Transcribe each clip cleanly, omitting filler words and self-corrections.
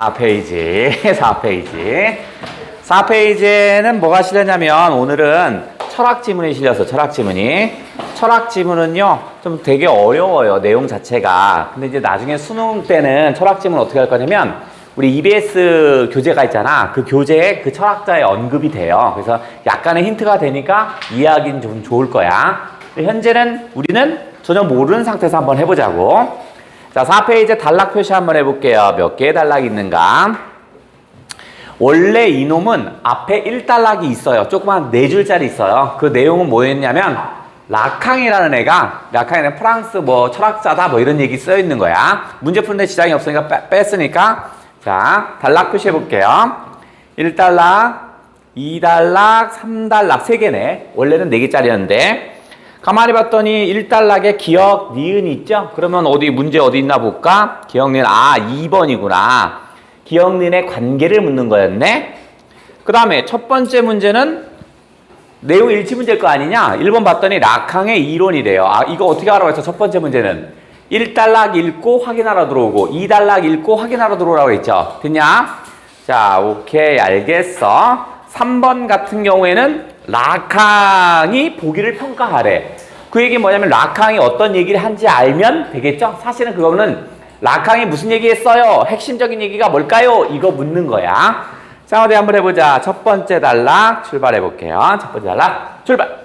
4페이지, 4페이지. 4페이지에는 뭐가 실렸냐면 오늘은 철학 지문이 실렸어, 철학 지문이. 철학 지문은요, 좀 되게 어려워요, 내용 자체가. 근데 이제 나중에 수능 때는 철학 지문 어떻게 할 거냐면 우리 EBS 교재가 있잖아. 그 교재에 그 철학자의 언급이 돼요. 그래서 약간의 힌트가 되니까 이해하기는 좀 좋을 거야. 현재는 우리는 전혀 모르는 상태에서 한번 해보자고. 자, 4페이지 단락 표시 한번 해볼게요. 몇 개의 단락이 있는가? 원래 이놈은 앞에 1단락이 있어요. 조그만 4줄짜리 있어요. 그 내용은 뭐였냐면 라캉이라는 애가 프랑스 뭐 철학자다 뭐 이런 얘기 써 있는 거야. 문제 푸는데 지장이 없으니까 뺐으니까. 자, 단락 표시 해볼게요. 1단락, 2단락, 3단락 3개네. 원래는 4개짜리였는데 가만히 봤더니 1단락에 기억, 니은이 있죠? 그러면 문제 어디 있나 볼까? 기억, 니은, 2번이구나. 기억, 니은의 관계를 묻는 거였네? 그 다음에 첫 번째 문제는 내용 일치 문제일 거 아니냐? 1번 봤더니 라캉의 이론이래요. 이거 어떻게 하라고 했어? 첫 번째 문제는 1단락 읽고 확인하러 들어오고 2단락 읽고 확인하러 들어오라고 했죠? 됐냐? 자, 오케이, 알겠어. 3번 같은 경우에는 라캉이 보기를 평가하래. 그 얘기 뭐냐면 라캉이 어떤 얘기를 한지 알면 되겠죠? 사실은 그거는 라캉이 무슨 얘기 했어요? 핵심적인 얘기가 뭘까요? 이거 묻는 거야. 자, 어디 한번 해보자. 첫 번째 단락 출발해 볼게요. 첫 번째 단락 출발.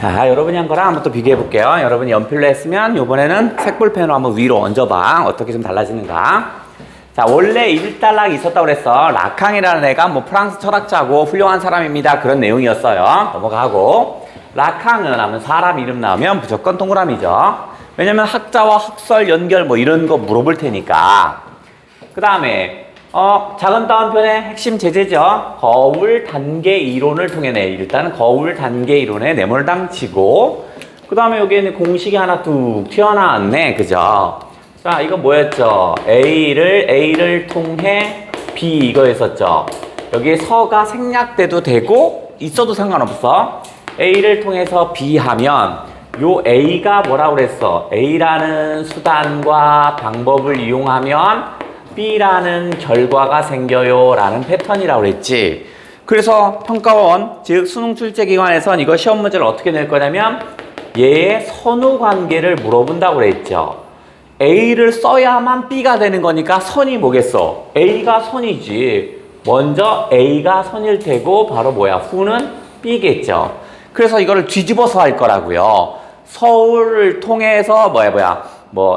자, 여러분이 한 거랑 한번 또 비교해 볼게요. 여러분이 연필로 했으면 이번에는 색볼펜으로 한번 위로 얹어봐. 어떻게 좀 달라지는가. 자, 원래 1단락이 있었다고 그랬어. 라캉이라는 애가 뭐 프랑스 철학자고 훌륭한 사람입니다. 그런 내용이었어요. 넘어가고. 라캉은 하면 사람 이름 나오면 무조건 동그라미죠. 왜냐면 학자와 학설 연결 뭐 이런 거 물어볼 테니까. 그 다음에 작은 따옴표의 핵심 제재죠. 거울 단계 이론을 통해내. 일단은 거울 단계 이론에 내몰 당치고, 그 다음에 여기에는 공식이 하나 뚝 튀어나왔네. 그죠? 자, 이거 뭐였죠? A를 통해 B 이거였었죠. 여기에 서가 생략돼도 되고, 있어도 상관없어. A를 통해서 B 하면, 요 A가 뭐라고 그랬어? A라는 수단과 방법을 이용하면 B라는 결과가 생겨요 라는 패턴이라고 그랬지. 그래서 평가원, 즉 수능 출제기관에선 이거 시험 문제를 어떻게 낼 거냐면 얘의 선후 관계를 물어본다고 그랬죠. A를 써야만 B가 되는 거니까 선이 뭐겠어? A가 선이지. 먼저 A가 선일 테고 바로 뭐야? 후는 B겠죠. 그래서 이거를 뒤집어서 할 거라고요. 서울을 통해서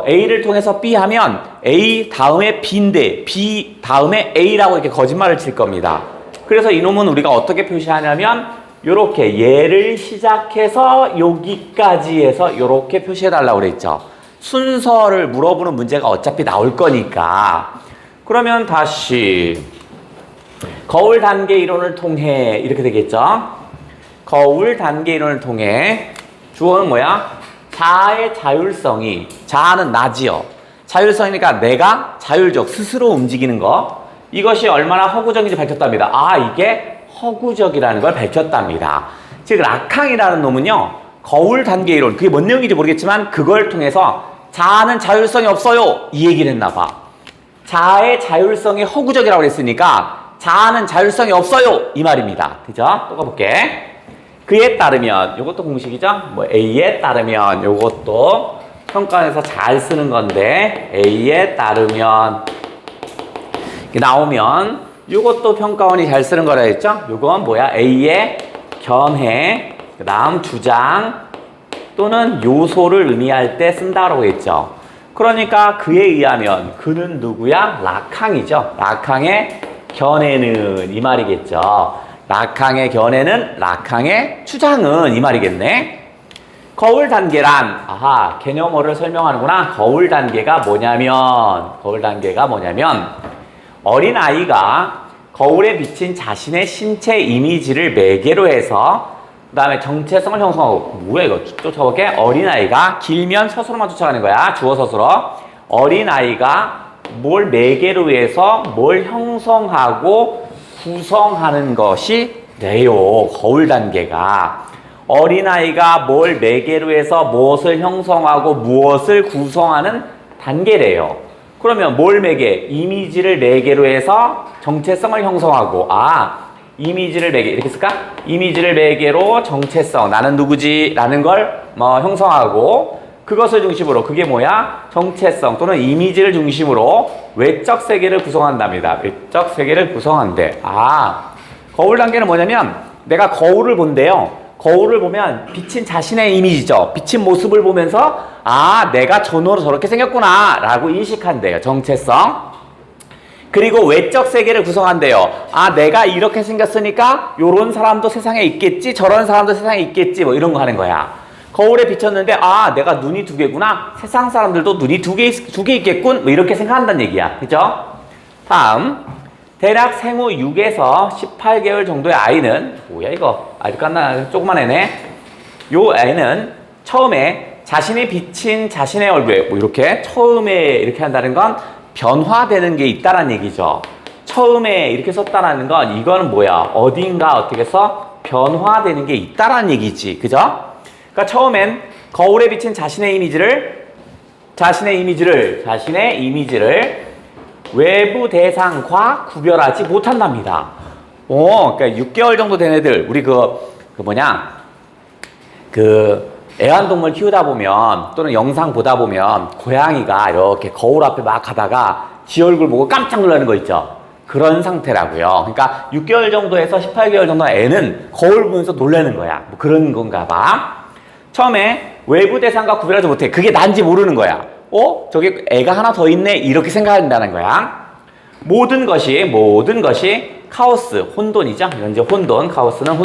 A를 통해서 B 하면 A 다음에 B인데 B 다음에 A라고 이렇게 거짓말을 칠 겁니다. 그래서 이놈은 우리가 어떻게 표시하냐면 요렇게 얘를 시작해서 여기까지 해서 요렇게 표시해달라고 그랬죠. 순서를 물어보는 문제가 어차피 나올 거니까. 그러면 다시 거울 단계 이론을 통해 이렇게 되겠죠. 거울 단계 이론을 통해 주어는 뭐야? 자아의 자율성이, 자아는 나지요. 자율성이니까 내가 자율적, 스스로 움직이는 거. 이것이 얼마나 허구적인지 밝혔답니다. 이게 허구적이라는 걸 밝혔답니다. 즉, 라캉이라는 놈은요, 거울 단계 이론, 그게 뭔 내용인지 모르겠지만 그걸 통해서 자아는 자율성이 없어요. 이 얘기를 했나 봐. 자아의 자율성이 허구적이라고 그랬으니까 자아는 자율성이 없어요. 이 말입니다. 그죠? 또 가볼게. 그에 따르면 요것도 공식이죠. A에 따르면 요것도 평가에서 잘 쓰는 건데 A에 따르면 이렇게 나오면 요것도 평가원이 잘 쓰는 거라 했죠. 요건 뭐야? A의 견해, 그 다음 주장 또는 요소를 의미할 때 쓴다고 했죠. 그러니까 그에 의하면 그는 누구야? 라캉이죠. 라캉의 견해는 이 말이겠죠. 라캉의 견해는, 라캉의 주장은 이 말이겠네. 거울 단계란, 개념어를 설명하는구나. 거울 단계가 뭐냐면 어린아이가 거울에 비친 자신의 신체 이미지를 매개로 해서 그 다음에 정체성을 형성하고 뭐야 이거 쫓아볼게. 어린아이가 길면 서술어만 쫓아가는 거야. 주어 서술어. 어린아이가 뭘 매개로 해서 뭘 형성하고 구성하는 것이 래요. 거울 단계가. 어린아이가 뭘 매개로 해서 무엇을 형성하고 무엇을 구성하는 단계래요. 그러면 뭘 매개? 이미지를 매개로 해서 정체성을 형성하고 이미지를 매개 이렇게 쓸까? 이미지를 매개로 정체성 나는 누구지? 라는 걸 형성하고 그것을 중심으로 그게 뭐야? 정체성 또는 이미지를 중심으로 외적 세계를 구성한답니다. 외적 세계를 구성한대. 거울 단계는 뭐냐면 내가 거울을 본대요. 거울을 보면 비친 자신의 이미지죠. 비친 모습을 보면서 내가 전으로 저렇게 생겼구나 라고 인식한대요. 정체성. 그리고 외적 세계를 구성한대요. 내가 이렇게 생겼으니까 요런 사람도 세상에 있겠지, 저런 사람도 세상에 있겠지, 뭐 이런 거 하는 거야. 거울에 비쳤는데 내가 눈이 두 개구나. 세상 사람들도 눈이 두 개 있겠군. 뭐 이렇게 생각한다는 얘기야. 그죠? 다음. 대략 생후 6에서 18개월 정도의 아이는 뭐야 이거? 아직 깐나 조그만 애네. 요 애는 처음에 자신이 비친 자신의 얼굴에 뭐 이렇게 처음에 이렇게 한다는 건 변화되는 게 있다라는 얘기죠. 처음에 이렇게 썼다라는 건 이거는 뭐야? 어딘가 어떻게 해서 변화되는 게 있다라는 얘기지. 그죠? 그러니까 처음엔 거울에 비친 자신의 이미지를 외부 대상과 구별하지 못한답니다. 그러니까 6개월 정도 된 애들, 우리 애완동물 키우다 보면, 또는 영상 보다 보면, 고양이가 이렇게 거울 앞에 막 가다가 지 얼굴 보고 깜짝 놀라는 거 있죠? 그런 상태라고요. 그러니까 6개월 정도에서 18개월 정도 애는 거울 보면서 놀라는 거야. 뭐 그런 건가 봐. 처음에 외부 대상과 구별하지 못해. 그게 난지 모르는 거야. 저기 애가 하나 더 있네 이렇게 생각한다는 거야. 모든 것이 카오스, 혼돈이죠. 이제 혼돈, 카오스는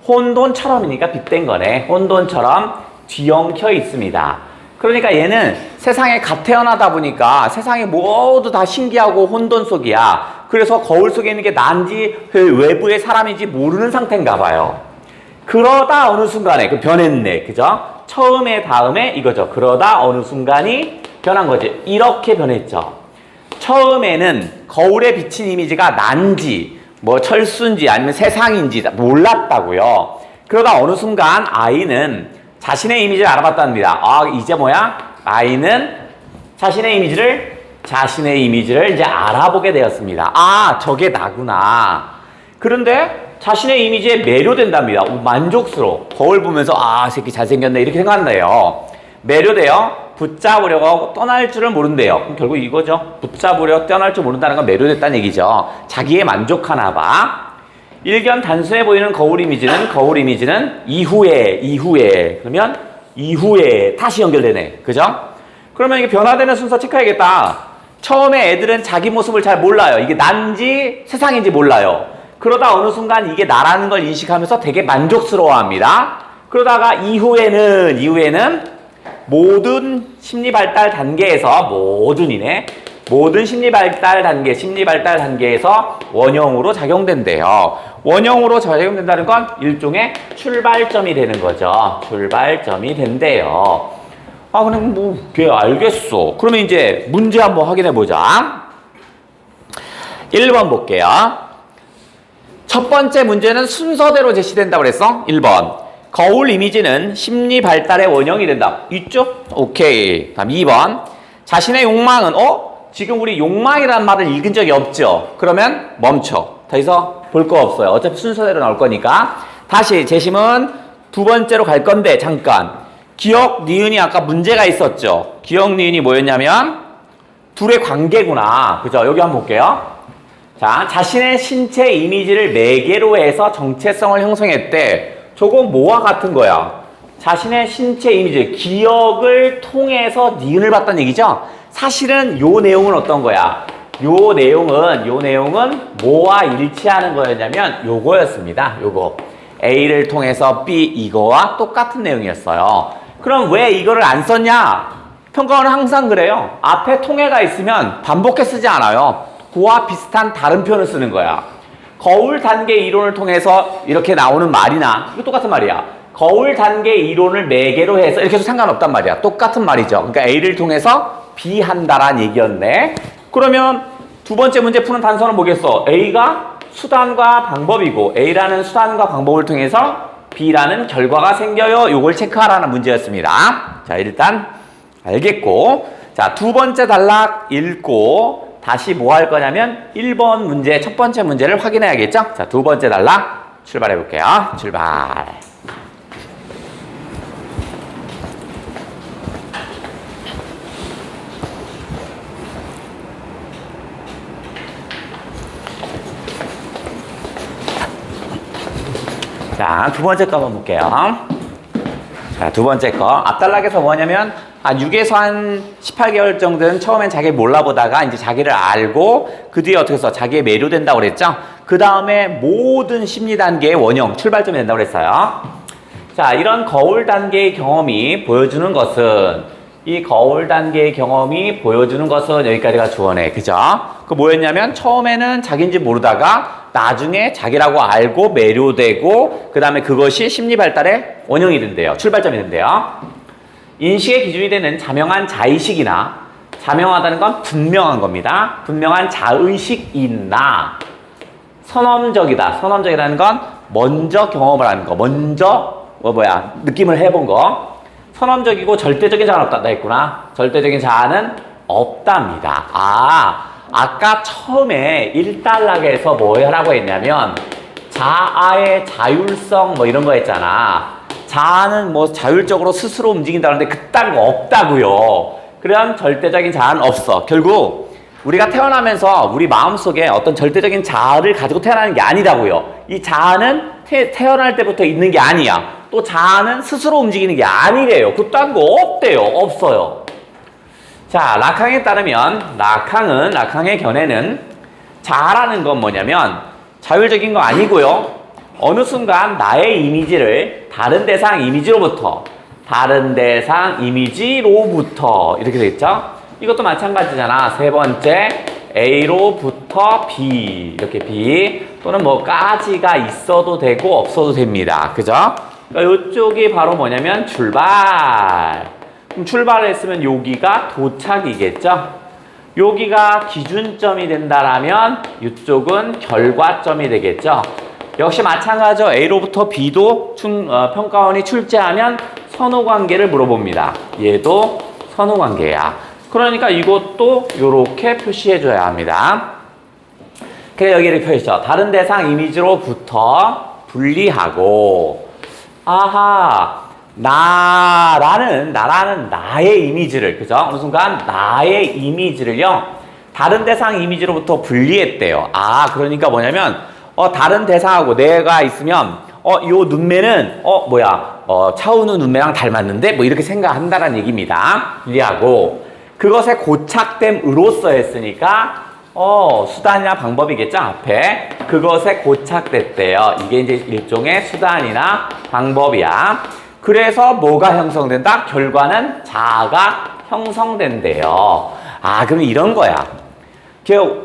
혼돈처럼이니까 빗댄 거네. 혼돈처럼 뒤엉켜 있습니다. 그러니까 얘는 세상에 갓 태어나다 보니까 세상이 모두 다 신기하고 혼돈 속이야. 그래서 거울 속에 있는 게 난지 외부의 사람인지 모르는 상태인가 봐요. 그러다 어느 순간에 변했네. 그죠? 처음에 다음에 이거죠. 그러다 어느 순간이 변한 거지. 이렇게 변했죠. 처음에는 거울에 비친 이미지가 난지 철수인지 아니면 세상인지 몰랐다고요. 그러다 어느 순간 아이는 자신의 이미지를 알아봤답니다. 이제 뭐야? 아이는 자신의 이미지를 이제 알아보게 되었습니다. 저게 나구나. 그런데 자신의 이미지에 매료된답니다. 만족스러워. 거울 보면서 새끼 잘생겼네 이렇게 생각한대요. 매료돼요. 붙잡으려고 하고 떠날 줄을 모른대요. 그럼 결국 이거죠. 붙잡으려 떠날 줄 모른다는 건 매료됐다는 얘기죠. 자기에 만족하나 봐. 일견 단순해 보이는 거울 이미지는 이후에 그러면 이후에 다시 연결되네. 그죠? 그러면 이게 변화되는 순서 체크해야겠다. 처음에 애들은 자기 모습을 잘 몰라요. 이게 난지 세상인지 몰라요. 그러다 어느 순간 이게 나라는 걸 인식하면서 되게 만족스러워합니다. 그러다가 이후에는 모든 심리 발달 단계에서 모든 심리 발달 단계에서 원형으로 작용된대요. 원형으로 작용된다는 건 일종의 출발점이 되는 거죠. 출발점이 된대요. 그럼 걔 알겠어. 그러면 이제 문제 한번 확인해 보자. 1번 볼게요. 첫 번째 문제는 순서대로 제시된다고 그랬어. 1번. 거울 이미지는 심리 발달의 원형이 된다. 있죠? 오케이. 다음 2번. 자신의 욕망은 지금 우리 욕망이라는 말을 읽은 적이 없죠? 그러면 멈춰. 더 이상 볼 거 없어요. 어차피 순서대로 나올 거니까. 다시 재심은 두 번째로 갈 건데 잠깐. 기억, 니은이 아까 문제가 있었죠? 기억, 니은이 뭐였냐면 둘의 관계구나. 그죠? 여기 한번 볼게요. 자, 자신의 신체 이미지를 매개로 해서 정체성을 형성했대. 저거 뭐와 같은 거야? 자신의 신체 이미지, 기억을 통해서 니은을 봤다는 얘기죠? 사실은 요 내용은 어떤 거야? 요 내용은 뭐와 일치하는 거였냐면 요거였습니다. 요거. A를 통해서 B 이거와 똑같은 내용이었어요. 그럼 왜 이거를 안 썼냐? 평가원은 항상 그래요. 앞에 통해가 있으면 반복해 쓰지 않아요. 그와 비슷한 다른 표현을 쓰는 거야. 거울 단계 이론을 통해서 이렇게 나오는 말이나 이거 똑같은 말이야. 거울 단계 이론을 매개로 해서 이렇게 해도 상관없단 말이야. 똑같은 말이죠. 그러니까 A를 통해서 B 한다라는 얘기였네. 그러면 두 번째 문제 푸는 단서는 뭐겠어? A가 수단과 방법이고 A라는 수단과 방법을 통해서 B라는 결과가 생겨요. 요걸 체크하라는 문제였습니다. 자, 일단 알겠고, 자, 두 번째 단락 읽고 다시 뭐 할 거냐면 1번 문제, 첫 번째 문제를 확인해야겠죠? 자, 두 번째 단락 출발해 볼게요. 출발. 자, 두 번째 거 한번 볼게요. 자, 두 번째 거. 앞단락에서 뭐냐면, 6에서 한 18개월 정도는 처음엔 자기를 몰라보다가 이제 자기를 알고, 그 뒤에 어떻게 해서 자기에 매료된다고 그랬죠? 그 다음에 모든 심리 단계의 원형, 출발점이 된다고 그랬어요. 자, 이런 거울 단계의 경험이 보여주는 것은, 이 거울 단계의 경험이 보여주는 것은 여기까지가 주어네. 그죠? 그 뭐였냐면, 처음에는 자기인지 모르다가, 나중에 자기라고 알고 매료되고 그 다음에 그것이 심리 발달의 원형이 된대요. 출발점이 된대요. 인식의 기준이 되는 자명한 자의식이나 자명하다는 건 분명한 겁니다. 분명한 자의식이나 선험적이다. 선험적이라는 건 먼저 경험을 하는 거. 먼저 느낌을 해본 거. 선험적이고 절대적인 자아는 없다 했구나. 절대적인 자아는 없답니다. 아까 처음에 1단락에서 뭐 하라고 했냐면 자아의 자율성 뭐 이런 거 했잖아. 자아는 뭐 자율적으로 스스로 움직인다는데 그딴 거 없다고요. 그럼 절대적인 자아는 없어. 결국 우리가 태어나면서 우리 마음속에 어떤 절대적인 자아를 가지고 태어나는 게 아니라고요. 이 자아는 태어날 때부터 있는 게 아니야. 또 자아는 스스로 움직이는 게 아니래요. 그딴 거 없대요. 없어요. 자, 라캉에 따르면 라캉의 견해는 자아라는 건 뭐냐면 자율적인 거 아니고요. 어느 순간 나의 이미지를 다른 대상 이미지로부터 이렇게 돼 있죠. 이것도 마찬가지잖아. 세 번째 A로부터 B 이렇게 B 또는 뭐까지가 있어도 되고 없어도 됩니다. 그죠? 그러니까 이쪽이 바로 뭐냐면 출발. 그럼 출발을 했으면 여기가 도착이겠죠? 여기가 기준점이 된다라면 이쪽은 결과점이 되겠죠? 역시 마찬가지로 A로부터 B도 평가원이 출제하면 선호관계를 물어봅니다. 얘도 선호관계야. 그러니까 이것도 이렇게 표시해줘야 합니다. 그래서 여기를 표시죠. 다른 대상 이미지로부터 분리하고 나라는 나의 이미지를, 그죠? 어느 순간 나의 이미지를요, 다른 대상 이미지로부터 분리했대요. 그러니까 뭐냐면, 다른 대상하고 내가 있으면, 요 눈매는, 차은우 눈매랑 닮았는데? 뭐 이렇게 생각한다는 얘기입니다. 분리하고. 그것에 고착됨으로써 했으니까, 수단이나 방법이겠죠, 앞에. 그것에 고착됐대요. 이게 이제 일종의 수단이나 방법이야. 그래서 뭐가 형성된다? 결과는 자아가 형성된대요. 그럼 이런 거야.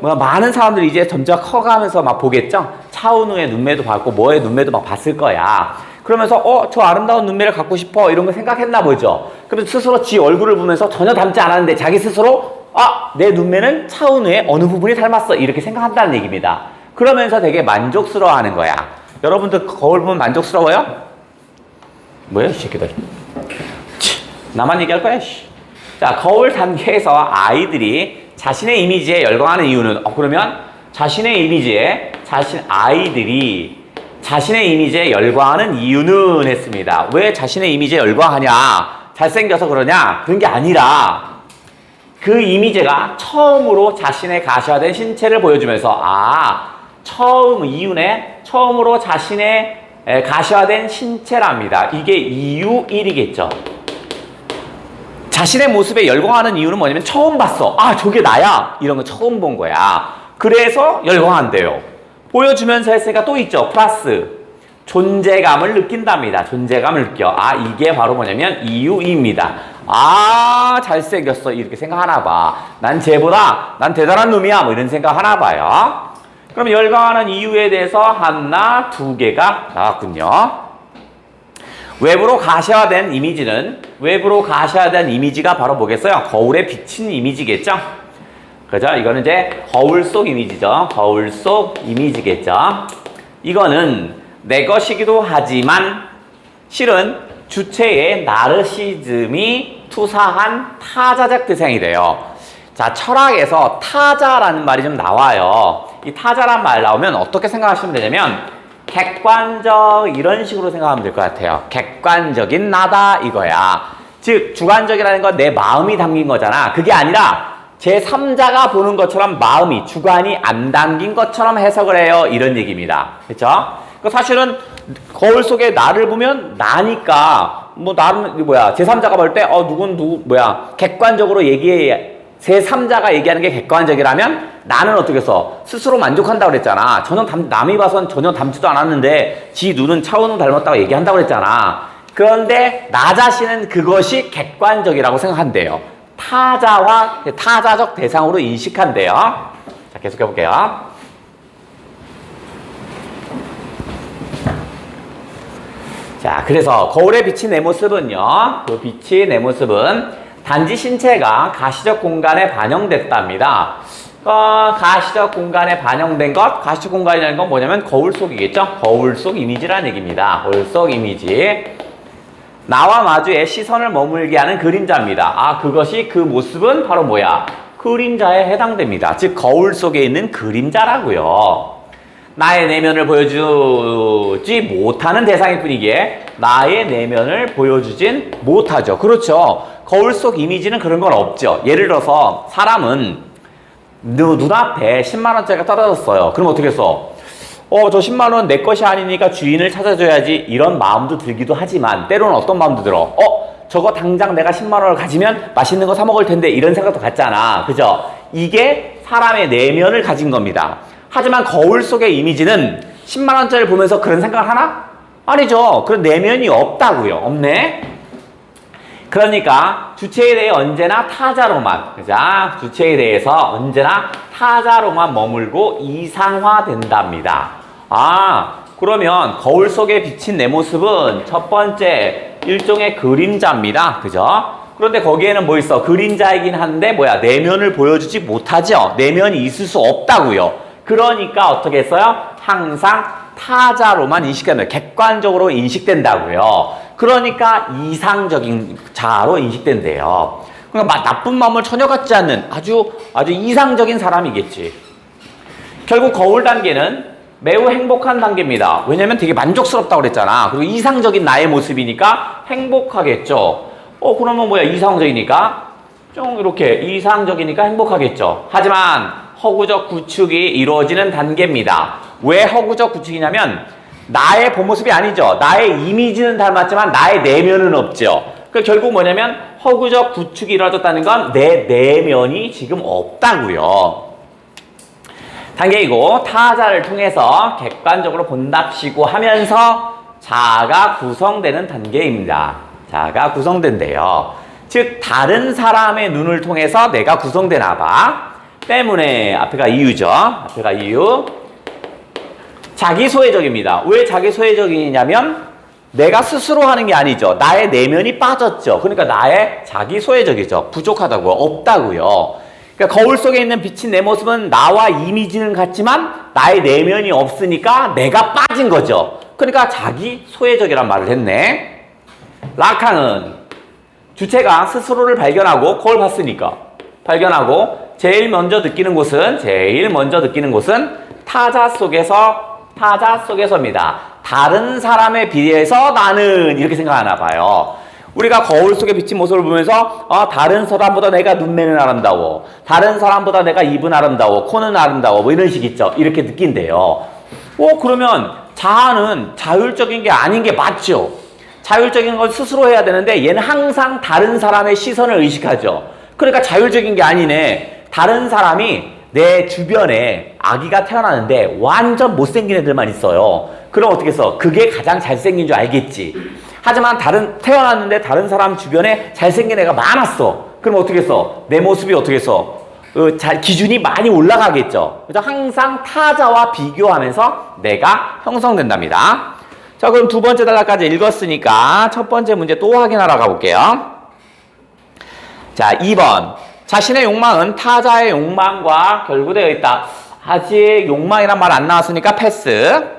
많은 사람들이 이제 점점 커가면서 막 보겠죠? 차은우의 눈매도 봤고, 뭐의 눈매도 막 봤을 거야. 그러면서, 저 아름다운 눈매를 갖고 싶어. 이런 거 생각했나 보죠? 그러면서 스스로 지 얼굴을 보면서 전혀 닮지 않았는데 자기 스스로, 내 눈매는 차은우의 어느 부분이 닮았어. 이렇게 생각한다는 얘기입니다. 그러면서 되게 만족스러워 하는 거야. 여러분들 거울 보면 만족스러워요? 뭐야, 이 새끼들. 나만 얘기할 거야, 씨. 자, 거울 단계에서 아이들이 자신의 이미지에 열광하는 이유는, 그러면 아이들이 자신의 이미지에 열광하는 이유는 했습니다. 왜 자신의 이미지에 열광하냐? 잘생겨서 그러냐? 그런 게 아니라, 그 이미지가 처음으로 자신의 가시화된 신체를 보여주면서, 처음으로 자신의 가시화된 신체랍니다. 이게 이유 1이겠죠. 자신의 모습에 열광하는 이유는 뭐냐면 처음 봤어. 저게 나야. 이런 거 처음 본 거야. 그래서 열광한대요. 보여주면서 했으니까 또 있죠. 플러스 존재감을 느낀답니다. 존재감을 느껴. 이게 바로 뭐냐면 이유 2입니다. 아, 잘생겼어. 이렇게 생각하나 봐. 난 난 대단한 놈이야. 뭐 이런 생각하나 봐요. 그럼 열광하는 이유에 대해서 하나, 두 개가 나왔군요. 외부로 가셔야된 이미지가 바로 뭐겠어요? 거울에 비친 이미지겠죠? 그죠? 이거는 이제 거울 속 이미지죠. 거울 속 이미지겠죠. 이거는 내 것이기도 하지만 실은 주체의 나르시즘이 투사한 타자적 대상이래요. 자, 철학에서 타자라는 말이 좀 나와요. 이 타자란 말 나오면 어떻게 생각하시면 되냐면 객관적 이런 식으로 생각하면 될 것 같아요. 객관적인 나다 이거야. 즉 주관적이라는 건 내 마음이 담긴 거잖아. 그게 아니라 제3자가 보는 것처럼 마음이 주관이 안 담긴 것처럼 해석을 해요. 이런 얘기입니다. 그렇죠? 사실은 거울 속에 나를 보면 나니까 뭐 나는 제3자가 볼 때 객관적으로 얘기해. 제3자가 얘기하는 게 객관적이라면 나는 어떻게 해서 스스로 만족한다고 그랬잖아. 남이 봐선 전혀 닮지도 않았는데 지 눈은 차은우 닮았다고 얘기한다고 그랬잖아. 그런데 나 자신은 그것이 객관적이라고 생각한대요. 타자와 타자적 대상으로 인식한대요. 자, 계속해 볼게요. 자, 그래서 거울에 비친 내 모습은요. 그 빛이 내 모습은 단지 신체가 가시적 공간에 반영됐답니다. 가시적 공간에 반영된 것, 가시적 공간이라는 건 뭐냐면 거울 속이겠죠? 거울 속 이미지라는 얘기입니다. 거울 속 이미지. 나와 마주에 시선을 머물게 하는 그림자입니다. 아, 그것이 그 모습은 바로 뭐야? 그림자에 해당됩니다. 즉, 거울 속에 있는 그림자라고요. 나의 내면을 보여주지 못하는 대상일 뿐이기에 나의 내면을 보여주진 못하죠. 그렇죠. 거울 속 이미지는 그런 건 없죠. 예를 들어서 사람은 눈앞에 10만 원짜리가 떨어졌어요. 그럼 어떻게 했어? 저 10만 원 내 것이 아니니까 주인을 찾아줘야지 이런 마음도 들기도 하지만 때로는 어떤 마음도 들어? 저거 당장 내가 10만 원을 가지면 맛있는 거 사 먹을 텐데 이런 생각도 갖잖아. 그죠? 이게 사람의 내면을 가진 겁니다. 하지만 거울 속의 이미지는 10만 원짜리를 보면서 그런 생각을 하나? 아니죠. 그런 내면이 없다고요. 없네. 그러니까 주체에 대해 언제나 타자로만, 자, 주체에 대해서 언제나 타자로만 머물고 이상화된답니다. 아, 그러면 거울 속에 비친 내 모습은 첫 번째 일종의 그림자입니다. 그죠? 그런데 거기에는 뭐 있어? 그림자이긴 한데 내면을 보여주지 못하죠. 내면이 있을 수 없다고요. 그러니까 어떻게 했어요? 항상 타자로만 인식됩니다. 객관적으로 인식된다고요. 그러니까 이상적인 자로 인식된대요. 그러니까 나쁜 마음을 전혀 갖지 않는 아주 이상적인 사람이겠지. 결국 거울 단계는 매우 행복한 단계입니다. 왜냐면 되게 만족스럽다고 그랬잖아. 그리고 이상적인 나의 모습이니까 행복하겠죠. 그러면 이상적이니까 좀 이렇게 이상적이니까 행복하겠죠. 하지만 허구적 구축이 이루어지는 단계입니다. 왜 허구적 구축이냐면 나의 본 모습이 아니죠. 나의 이미지는 닮았지만 나의 내면은 없죠. 결국 뭐냐면 허구적 구축이 이루어졌다는 건 내 내면이 지금 없다고요. 단계이고 타자를 통해서 객관적으로 본답시고 하면서 자아가 구성되는 단계입니다. 자아가 구성된대요. 즉 다른 사람의 눈을 통해서 내가 구성되나 봐. 때문에 앞에가 이유죠. 앞에가 이유. 자기소외적입니다. 왜 자기소외적이냐면 내가 스스로 하는 게 아니죠. 나의 내면이 빠졌죠. 그러니까 나의 자기소외적이죠. 부족하다고요. 없다고요. 그러니까 거울 속에 있는 비친 내 모습은 나와 이미지는 같지만 나의 내면이 없으니까 내가 빠진 거죠. 그러니까 자기소외적이란 말을 했네. 라칸은 주체가 스스로를 발견하고 거울 봤으니까 발견하고 제일 먼저 느끼는 곳은 타자 속에서입니다. 다른 사람에 비해서 나는 이렇게 생각하나 봐요. 우리가 거울 속에 비친 모습을 보면서 다른 사람보다 내가 눈매는 아름다워. 다른 사람보다 내가 입은 아름다워. 코는 아름다워. 뭐 이런 식 있죠. 이렇게 느낀대요. 그러면 자아는 자율적인 게 아닌 게 맞죠. 자율적인 걸 스스로 해야 되는데 얘는 항상 다른 사람의 시선을 의식하죠. 그러니까 자율적인 게 아니네. 다른 사람이 내 주변에 아기가 태어나는데 완전 못생긴 애들만 있어요. 그럼 어떻게 해서 그게 가장 잘생긴 줄 알겠지. 하지만 태어났는데 다른 사람 주변에 잘생긴 애가 많았어. 그럼 어떻게 써? 내 모습이 어떻게 써? 기준이 많이 올라가겠죠. 그래서 항상 타자와 비교하면서 내가 형성된답니다. 자, 그럼 두 번째 단락까지 읽었으니까 첫 번째 문제 또 확인하러 가볼게요. 자, 2번. 자신의 욕망은 타자의 욕망과 결부되어 있다. 아직 욕망이란 말 안 나왔으니까 패스.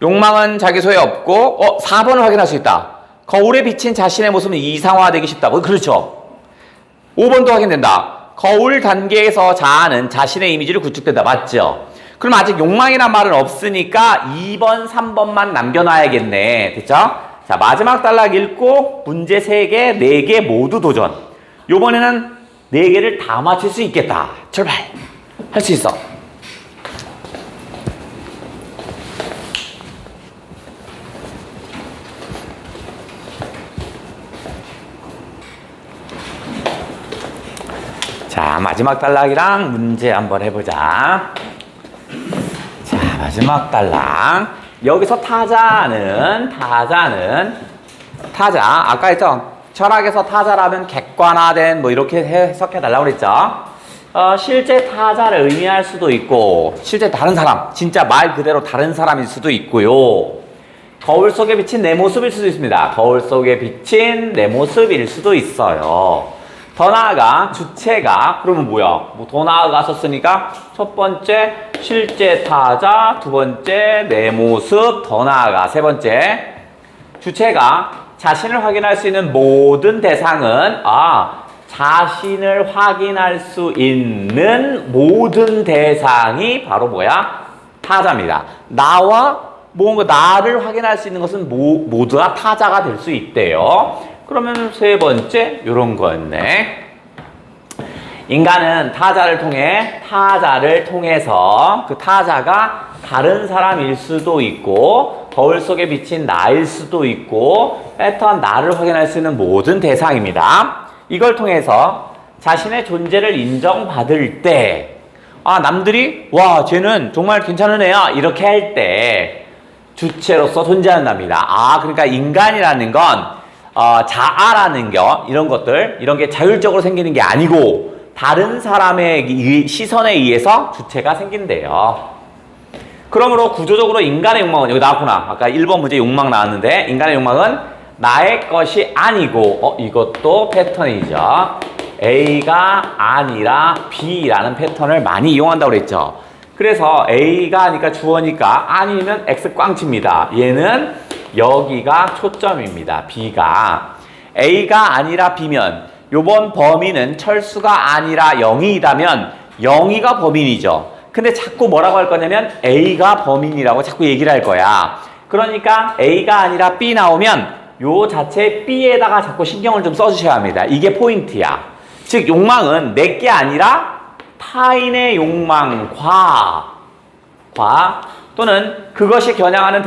욕망은 자기 소에 없고 4번을 확인할 수 있다. 거울에 비친 자신의 모습은 이상화되기 쉽다고. 그렇죠. 5번도 확인된다. 거울 단계에서 자아는 자신의 이미지를 구축된다. 맞죠? 그럼 아직 욕망이란 말은 없으니까 2번, 3번만 남겨놔야겠네. 됐죠? 자, 마지막 단락 읽고 문제 3개, 4개 모두 도전. 요번에는 4개를 다 맞힐 수 있겠다. 출발! 할 수 있어. 자, 마지막 단락이랑 문제 한번 해보자. 자, 마지막 단락. 여기서 타자, 아까 했죠? 철학에서 타자라면 객관화된 뭐 이렇게 해석해 달라고 그랬죠? 실제 타자를 의미할 수도 있고, 실제 다른 사람, 진짜 말 그대로 다른 사람일 수도 있고요. 거울 속에 비친 내 모습일 수도 있습니다. 거울 속에 비친 내 모습일 수도 있어요. 더 나아가 주체가 그러면 뭐야? 뭐 더 나아가 썼으니까 첫 번째 실제 타자, 두 번째 내 모습, 더 나아가 세 번째 주체가 자신을 확인할 수 있는 모든 대상은 자신을 확인할 수 있는 모든 대상이 바로 뭐야? 타자입니다. 나를 확인할 수 있는 것은 모두 다 타자가 될 수 있대요. 그러면 세 번째 이런 거였네. 인간은 타자를 통해서 그 타자가 다른 사람일 수도 있고 거울 속에 비친 나일 수도 있고 패턴 나를 확인할 수 있는 모든 대상입니다. 이걸 통해서 자신의 존재를 인정받을 때 남들이 와 쟤는 정말 괜찮은 애야 이렇게 할 때 주체로서 존재한답니다. 그러니까 인간이라는 건 자아라는 거 이런 게 자율적으로 생기는 게 아니고 다른 사람의 시선에 의해서 주체가 생긴대요. 그러므로 구조적으로 인간의 욕망은 여기 나왔구나. 아까 1번 문제 욕망 나왔는데 인간의 욕망은 나의 것이 아니고 이것도 패턴이죠. A가 아니라 B라는 패턴을 많이 이용한다고 그랬죠. 그래서 A가 아니까 주어니까 아니면 X 꽝칩니다. 얘는 여기가 초점입니다. B가. A가 아니라 B면 요번 범인은 철수가 아니라 0이라면 0이가 범인이죠. 근데 자꾸 뭐라고 할 거냐면 A가 범인이라고 자꾸 얘기를 할 거야. 그러니까 A가 아니라 B 나오면 요 자체 B에다가 자꾸 신경을 좀 써주셔야 합니다. 이게 포인트야. 즉 욕망은 내게 아니라 타인의 욕망과 또는 그것이 겨냥하는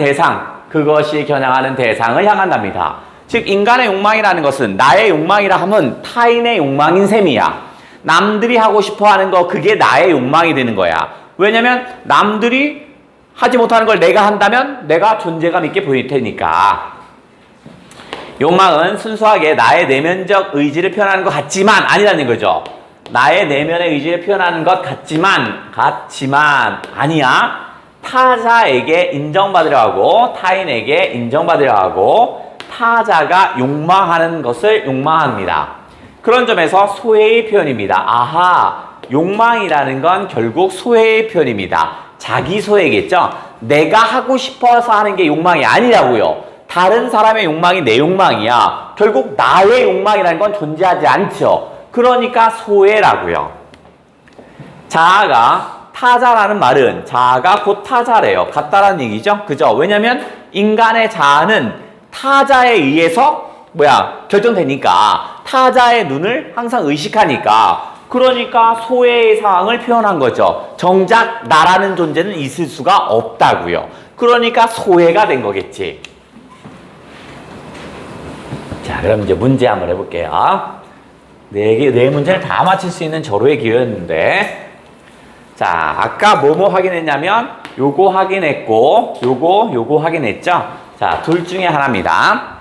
대상을 향한답니다. 즉 인간의 욕망이라는 것은 나의 욕망이라 하면 타인의 욕망인 셈이야. 남들이 하고 싶어하는 거 그게 나의 욕망이 되는 거야. 왜냐면 남들이 하지 못하는 걸 내가 한다면 내가 존재감 있게 보일 테니까. 욕망은 순수하게 나의 내면적 의지를 표현하는 것 같지만 아니라는 거죠. 나의 내면의 의지를 표현하는 것 같지만 아니야. 타자에게 인정받으려 하고 타인에게 인정받으려 하고 타자가 욕망하는 것을 욕망합니다. 그런 점에서 소외의 표현입니다. 욕망이라는 건 결국 소외의 표현입니다. 자기 소외겠죠? 내가 하고 싶어서 하는 게 욕망이 아니라고요. 다른 사람의 욕망이 내 욕망이야. 결국 나의 욕망이라는 건 존재하지 않죠. 그러니까 소외라고요. 자아가 타자라는 말은 자아가 곧 타자래요. 같다라는 얘기죠. 그죠? 왜냐면 인간의 자아는 타자에 의해서 결정되니까 타자의 눈을 항상 의식하니까 그러니까 소외의 상황을 표현한 거죠. 정작 나라는 존재는 있을 수가 없다고요. 그러니까 소외가 된 거겠지. 자, 그럼 이제 문제 한번 해볼게요. 네 문제를 다 맞힐 수 있는 절호의 기회였는데 자, 아까 뭐뭐 확인했냐면 요거 확인했고 요거 확인했죠? 자, 둘 중에 하나입니다.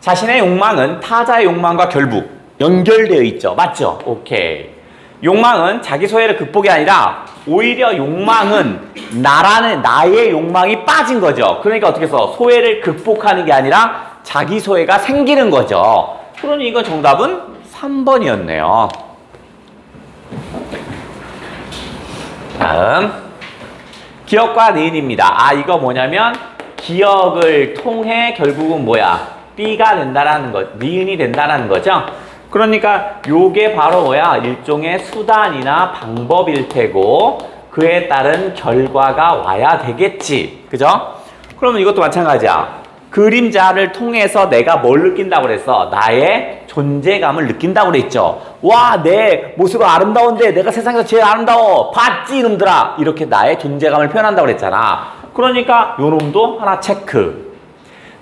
자신의 욕망은 타자의 욕망과 결국 연결되어 있죠. 맞죠? 오케이. 욕망은 자기 소외를 극복이 아니라 오히려 욕망은 나의 욕망이 빠진 거죠. 그러니까 어떻게 해서 소외를 극복하는 게 아니라 자기 소외가 생기는 거죠. 그러니 이건 정답은 3번이었네요. 다음 기억과 니은입니다. 이거 뭐냐면 기억을 통해 결국은 뭐야? B가 된다라는 거, 니은이 된다라는 거죠. 그러니까 요게 바로 뭐야? 일종의 수단이나 방법일 테고 그에 따른 결과가 와야 되겠지. 그죠? 그러면 이것도 마찬가지야. 그림자를 통해서 내가 뭘 느낀다고 그랬어? 나의 존재감을 느낀다고 그랬죠. 와, 내 모습은 아름다운데 내가 세상에서 제일 아름다워. 봤지, 이놈들아. 이렇게 나의 존재감을 표현한다고 그랬잖아. 그러니까 요 놈도 하나 체크.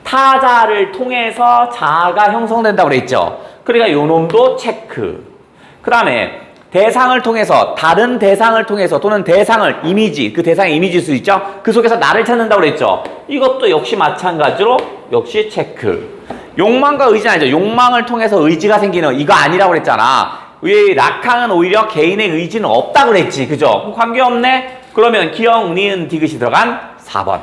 타자를 통해서 자아가 형성된다고 그랬죠. 그러니까 요 놈도 체크. 그 다음에 대상을 통해서, 다른 대상을 통해서 또는 대상을 이미지, 그 대상의 이미지일 수 있죠. 그 속에서 나를 찾는다고 그랬죠. 이것도 역시 마찬가지로 역시 체크. 욕망과 의지는 아니죠. 욕망을 통해서 의지가 생기는 이거 아니라고 그랬잖아. 왜 락항은 오히려 개인의 의지는 없다고 그랬지. 그죠? 관계없네? 그러면 기억, 니은, 디귿이 들어간 4번.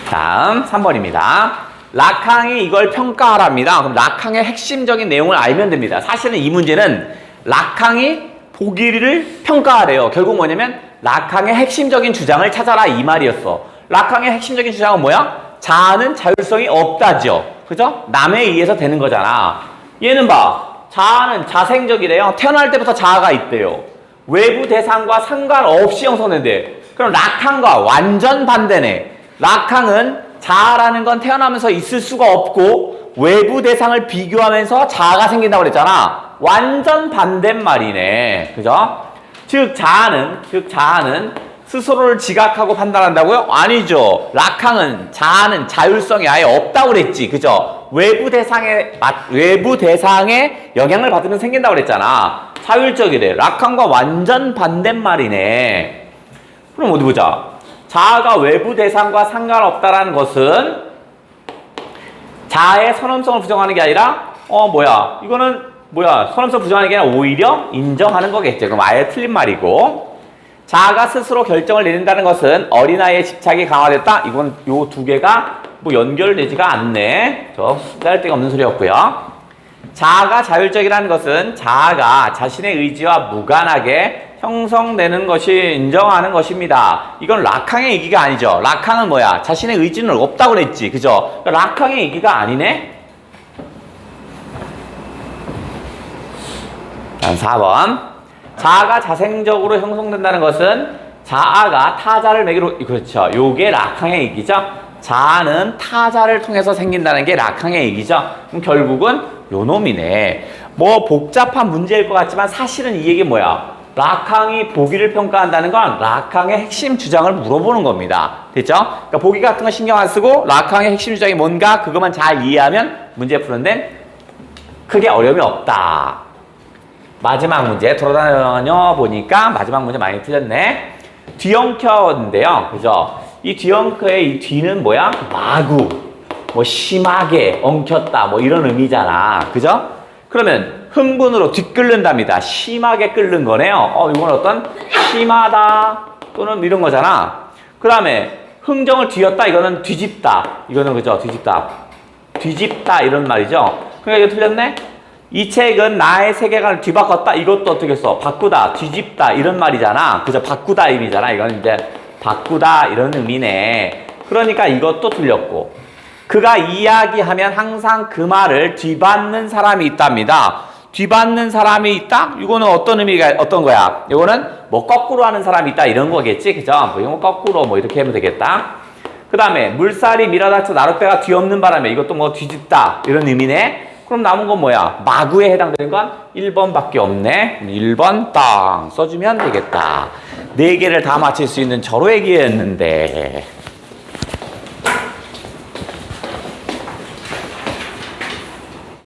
다음 3번입니다. 락항이 이걸 평가하랍니다. 그럼 락항의 핵심적인 내용을 알면 됩니다. 사실은 이 문제는 락항이 보기를 평가하래요. 결국 뭐냐면 락항의 핵심적인 주장을 찾아라 이 말이었어. 락항의 핵심적인 주장은 뭐야? 자아는 자율성이 없다죠. 그죠? 남에 의해서 되는 거잖아. 얘는 봐. 자아는 자생적이래요. 태어날 때부터 자아가 있대요. 외부 대상과 상관없이 형성된대. 그럼 락항과 완전 반대네. 락항은 자아라는 건 태어나면서 있을 수가 없고 외부 대상을 비교하면서 자아가 생긴다고 그랬잖아. 완전 반대인 말이네. 그죠? 즉 자아는 스스로를 지각하고 판단한다고요? 아니죠. 락항은 자아는 자율성이 아예 없다고 그랬지. 그죠? 외부 대상의 영향을 받으면 생긴다고 그랬잖아. 자율적이래. 락항과 완전 반대인 말이네. 그럼 어디 보자. 자아가 외부 대상과 상관없다라는 것은 자아의 선언성을 부정하는 게 아니라 이거는 선언성 부정하는 게 아니라 오히려 인정하는 거겠죠. 그럼 아예 틀린 말이고, 자아가 스스로 결정을 내린다는 것은 어린아이의 집착이 강화됐다. 이건 요 두 개가 뭐 연결되지가 않네. 쓸데가 없는 소리였고요. 자아가 자율적이라는 것은 자아가 자신의 의지와 무관하게 형성되는 것이 인정하는 것입니다. 이건 락항의 얘기가 아니죠. 락항은 뭐야? 자신의 의지는 없다고 그랬지. 그죠? 락항의 얘기가 아니네? 다음 4번. 자아가 자생적으로 형성된다는 것은 자아가 타자를 매개로, 그렇죠. 요게 락항의 얘기죠. 자아는 타자를 통해서 생긴다는 게 락항의 얘기죠. 그럼 결국은 요 놈이네. 뭐 복잡한 문제일 것 같지만 사실은 이 얘기 뭐야? 락항이 보기를 평가한다는 건 락항의 핵심 주장을 물어보는 겁니다. 됐죠? 그러니까 보기 같은 거 신경 안 쓰고 락항의 핵심 주장이 뭔가 그것만 잘 이해하면 문제 푸는데 크게 어려움이 없다. 마지막 문제 돌아다녀 보니까 마지막 문제 많이 틀렸네. 뒤엉켜인데요. 그죠? 이 뒤엉켜의 이 뒤는 뭐야? 마구, 뭐 심하게 엉켰다, 뭐 이런 의미잖아. 그죠? 그러면 흥분으로 뒤끓는답니다. 심하게 끓는 거네요. 이건 어떤 심하다 또는 이런 거잖아. 그 다음에 흥정을 뒤었다. 이거는 뒤집다. 이거는 그죠? 뒤집다 이런 말이죠. 그러니까 이거 틀렸네? 이 책은 나의 세계관을 뒤바꿨다. 이것도 어떻게 써? 바꾸다, 뒤집다 이런 말이잖아. 그죠? 바꾸다 의미잖아. 이건 이제 바꾸다 이런 의미네. 그러니까 이것도 틀렸고, 그가 이야기하면 항상 그 말을 뒤받는 사람이 있답니다. 뒤받는 사람이 있다? 이거는 어떤 의미가, 어떤 거야? 이거는 뭐 거꾸로 하는 사람이 있다 이런 거겠지? 그죠? 뭐 이거 거꾸로 뭐 이렇게 하면 되겠다. 그 다음에 물살이 밀어닥쳐 나룻배가 뒤엎는 바람에 이것도 뭐 뒤집다 이런 의미네. 그럼 남은 건 뭐야? 마구에 해당되는 건 1번밖에 없네. 1번 땅 써주면 되겠다. 4개를 다 맞힐 수 있는 절호의 기회였는데